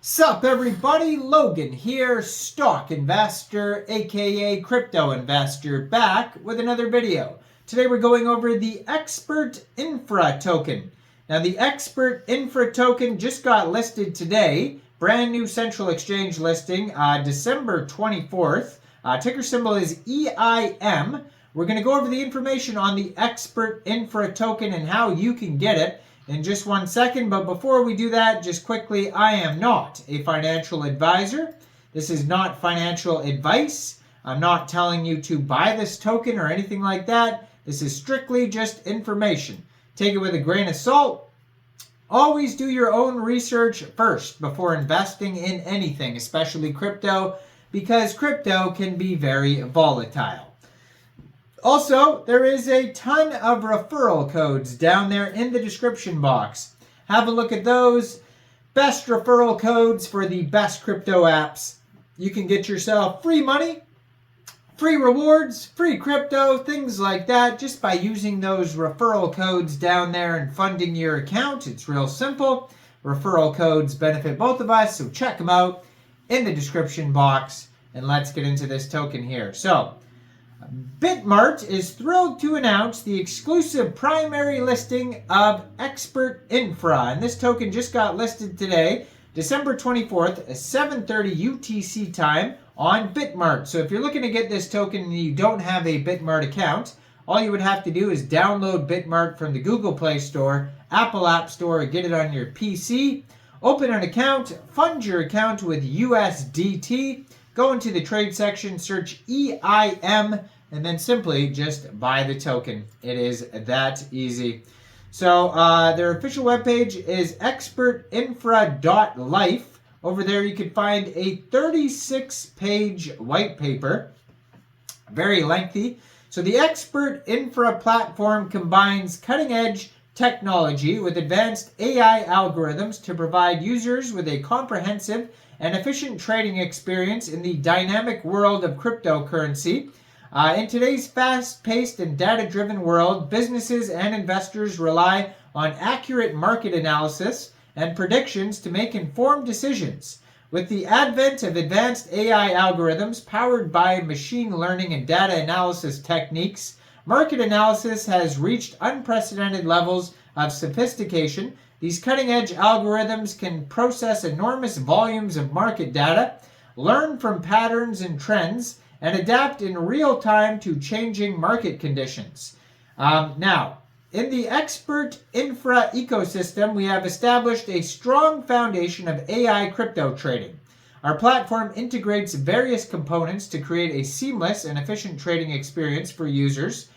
Sup everybody, Logan here, stock investor aka crypto investor, back with another video. Today we're going over the Expert Infra token. Now the Expert Infra token just got listed today, brand new central exchange listing, December 24th. Ticker symbol is EIM. We're going to go over the information on the Expert Infra token and how you can get it in just 1 second. But before we do that, just quickly, I am not a financial advisor. This is not financial advice. I'm not telling you to buy this token or anything like that. This is strictly just information. Take it with a grain of salt. Always do your own research first before investing in anything, especially crypto, because crypto can be very volatile. Also, there is a ton of referral codes down there in the description box. Have a look at those. Best referral codes for the best crypto apps. You can get yourself free money, free rewards, free crypto, things like that, just by using those referral codes down there and funding your account. It's real simple. Referral codes benefit both of us, so check them out in the description box. And let's get into this token here. So, Bitmart is thrilled to announce the exclusive primary listing of Expert Infra. And this token just got listed today, December 24th, at 7:30 UTC time on Bitmart. So if you're looking to get this token and you don't have a Bitmart account, all you would have to do is download Bitmart from the Google Play Store, Apple App Store, or get it on your PC. Open an account, fund your account with USDT, go into the trade section, search EIM, and then simply just buy the token. It is that easy. So their official webpage is expertinfra.life. Over there you can find a 36-page white paper. Very lengthy. So the Expert Infra platform combines cutting-edge technology with advanced AI algorithms to provide users with a comprehensive and efficient trading experience in the dynamic world of cryptocurrency. In today's fast-paced and data-driven world, businesses and investors rely on accurate market analysis and predictions to make informed decisions. With the advent of advanced AI algorithms powered by machine learning and data analysis techniques, market analysis has reached unprecedented levels of sophistication. These cutting-edge algorithms can process enormous volumes of market data, learn from patterns and trends, and adapt in real time to changing market conditions. Now, in the Expert Infra ecosystem, we have established a strong foundation of AI crypto trading. Our platform integrates various components to create a seamless and efficient trading experience for users.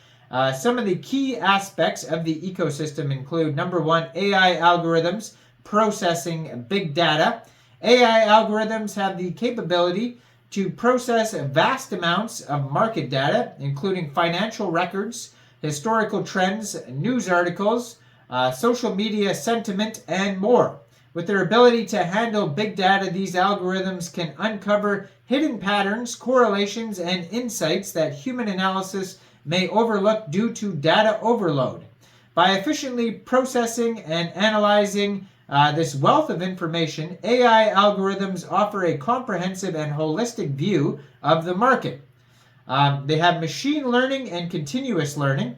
Some of the key aspects of the ecosystem include, number one, AI algorithms processing big data. AI algorithms have the capability to process vast amounts of market data, including financial records, historical trends, news articles, social media sentiment, and more. With their ability to handle big data, these algorithms can uncover hidden patterns, correlations, and insights that human analysis may overlook due to data overload. By efficiently processing and analyzing this wealth of information, AI algorithms offer a comprehensive and holistic view of the market. They have machine learning and continuous learning.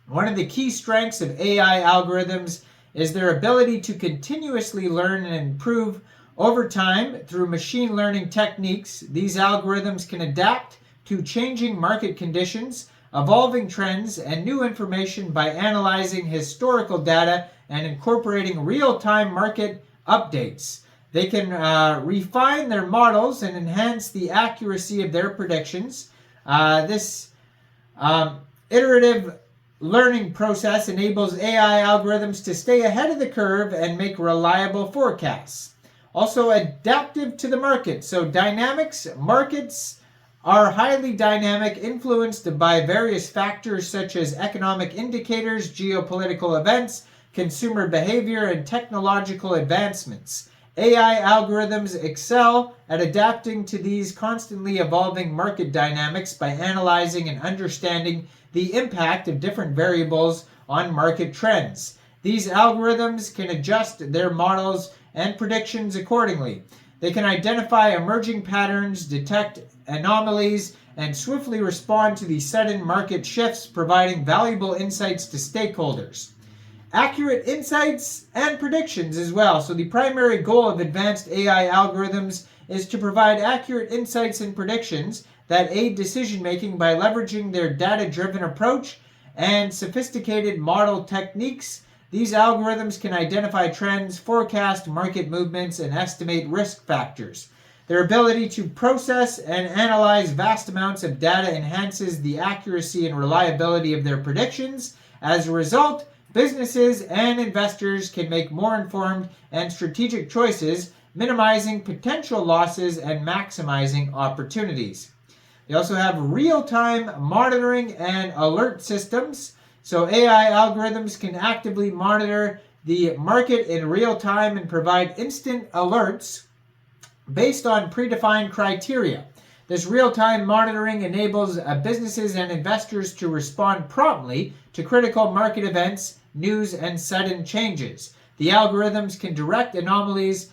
One of the key strengths of AI algorithms is their ability to continuously learn and improve over time through machine learning techniques. These algorithms can adapt to changing market conditions, evolving trends, and new information by analyzing historical data and incorporating real-time market updates. They can refine their models and enhance the accuracy of their predictions. This iterative learning process enables AI algorithms to stay ahead of the curve and make reliable forecasts. Also adaptive to the market. So dynamics, markets are highly dynamic, influenced by various factors such as economic indicators, geopolitical events, consumer behavior, and technological advancements. AI algorithms excel at adapting to these constantly evolving market dynamics by analyzing and understanding the impact of different variables on market trends. These algorithms can adjust their models and predictions accordingly. They can identify emerging patterns, detect anomalies, and swiftly respond to the sudden market shifts, providing valuable insights to stakeholders. Accurate insights and predictions as well. So the primary goal of advanced AI algorithms is to provide accurate insights and predictions that aid decision-making by leveraging their data-driven approach and sophisticated model techniques. These algorithms can identify trends, forecast market movements, and estimate risk factors. Their ability to process and analyze vast amounts of data enhances the accuracy and reliability of their predictions. As a result, businesses and investors can make more informed and strategic choices, minimizing potential losses and maximizing opportunities. They also have real-time monitoring and alert systems. So AI algorithms can actively monitor the market in real time and provide instant alerts based on predefined criteria. This real-time monitoring enables businesses and investors to respond promptly to critical market events, news, and sudden changes. The algorithms can direct anomalies,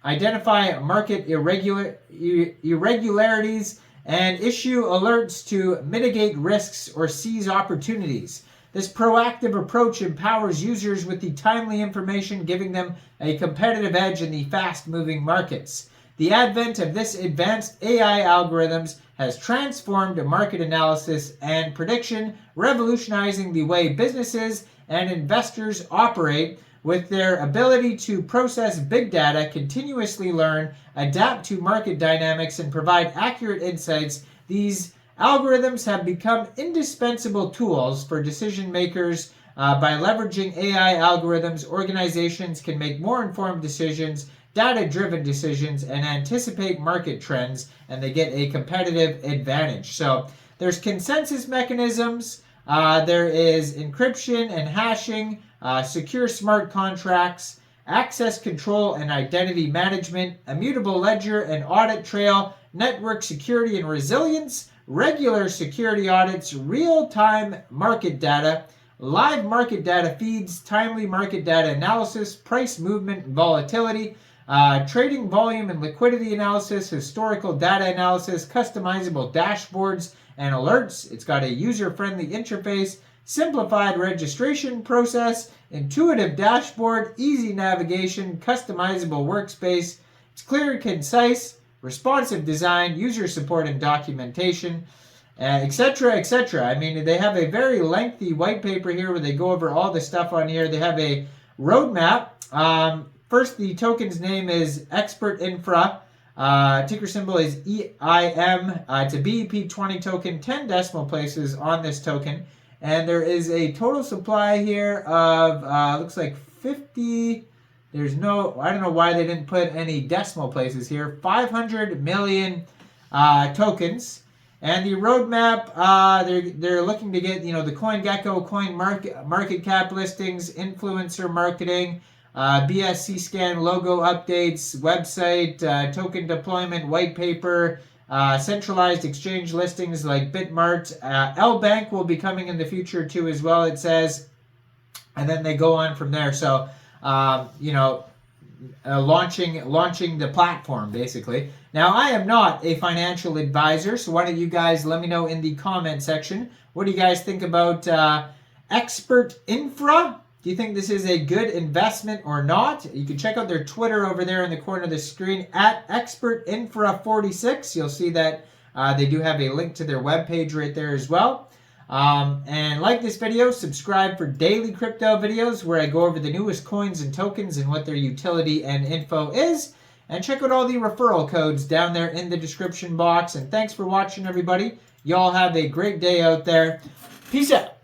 identify market irregularities, and issue alerts to mitigate risks or seize opportunities. This proactive approach empowers users with the timely information, giving them a competitive edge in the fast-moving markets. The advent of this advanced AI algorithms has transformed market analysis and prediction, revolutionizing the way businesses and investors operate. With their ability to process big data, continuously learn, adapt to market dynamics, and provide accurate insights, these algorithms have become indispensable tools for decision makers. By leveraging AI algorithms, organizations can make more informed decisions, data-driven decisions, and anticipate market trends, and they get a competitive advantage. So there's consensus mechanisms, there is encryption and hashing, secure smart contracts, access control and identity management, immutable ledger and audit trail, network security and resilience, regular security audits, real-time market data, live market data feeds, timely market data analysis, price movement and volatility, trading volume and liquidity analysis, historical data analysis, customizable dashboards and alerts. It's got a user-friendly interface, simplified registration process, intuitive dashboard, easy navigation, customizable workspace. It's clear and concise, responsive design, user support and documentation, etc., etc. I mean, they have a very lengthy white paper here where they go over all the stuff on here. They have a roadmap. First, the token's name is Expert Infra. Ticker symbol is EIM. It's a BEP20 token, 10 decimal places on this token. And there is a total supply here of, looks like 50, there's no, I don't know why they didn't put any decimal places here, 500 million tokens. And the roadmap, they're looking to get, the CoinGecko, coin market cap listings, influencer marketing, BSC scan logo updates, website, token deployment, white paper, centralized exchange listings like Bitmart. L-Bank will be coming in the future too as well, it says. And then they go on from there. So, launching the platform, basically. Now, I am not a financial advisor, so why don't you guys let me know in the comment section. What do you guys think about Expert Infra? Do you think this is a good investment or not? You can check out their Twitter over there in the corner of the screen at ExpertInfra46. You'll see that they do have a link to their webpage right there as well. And like this video, subscribe for daily crypto videos where I go over the newest coins and tokens and what their utility and info is. And check out all the referral codes down there in the description box. And thanks for watching, everybody. Y'all have a great day out there. Peace out.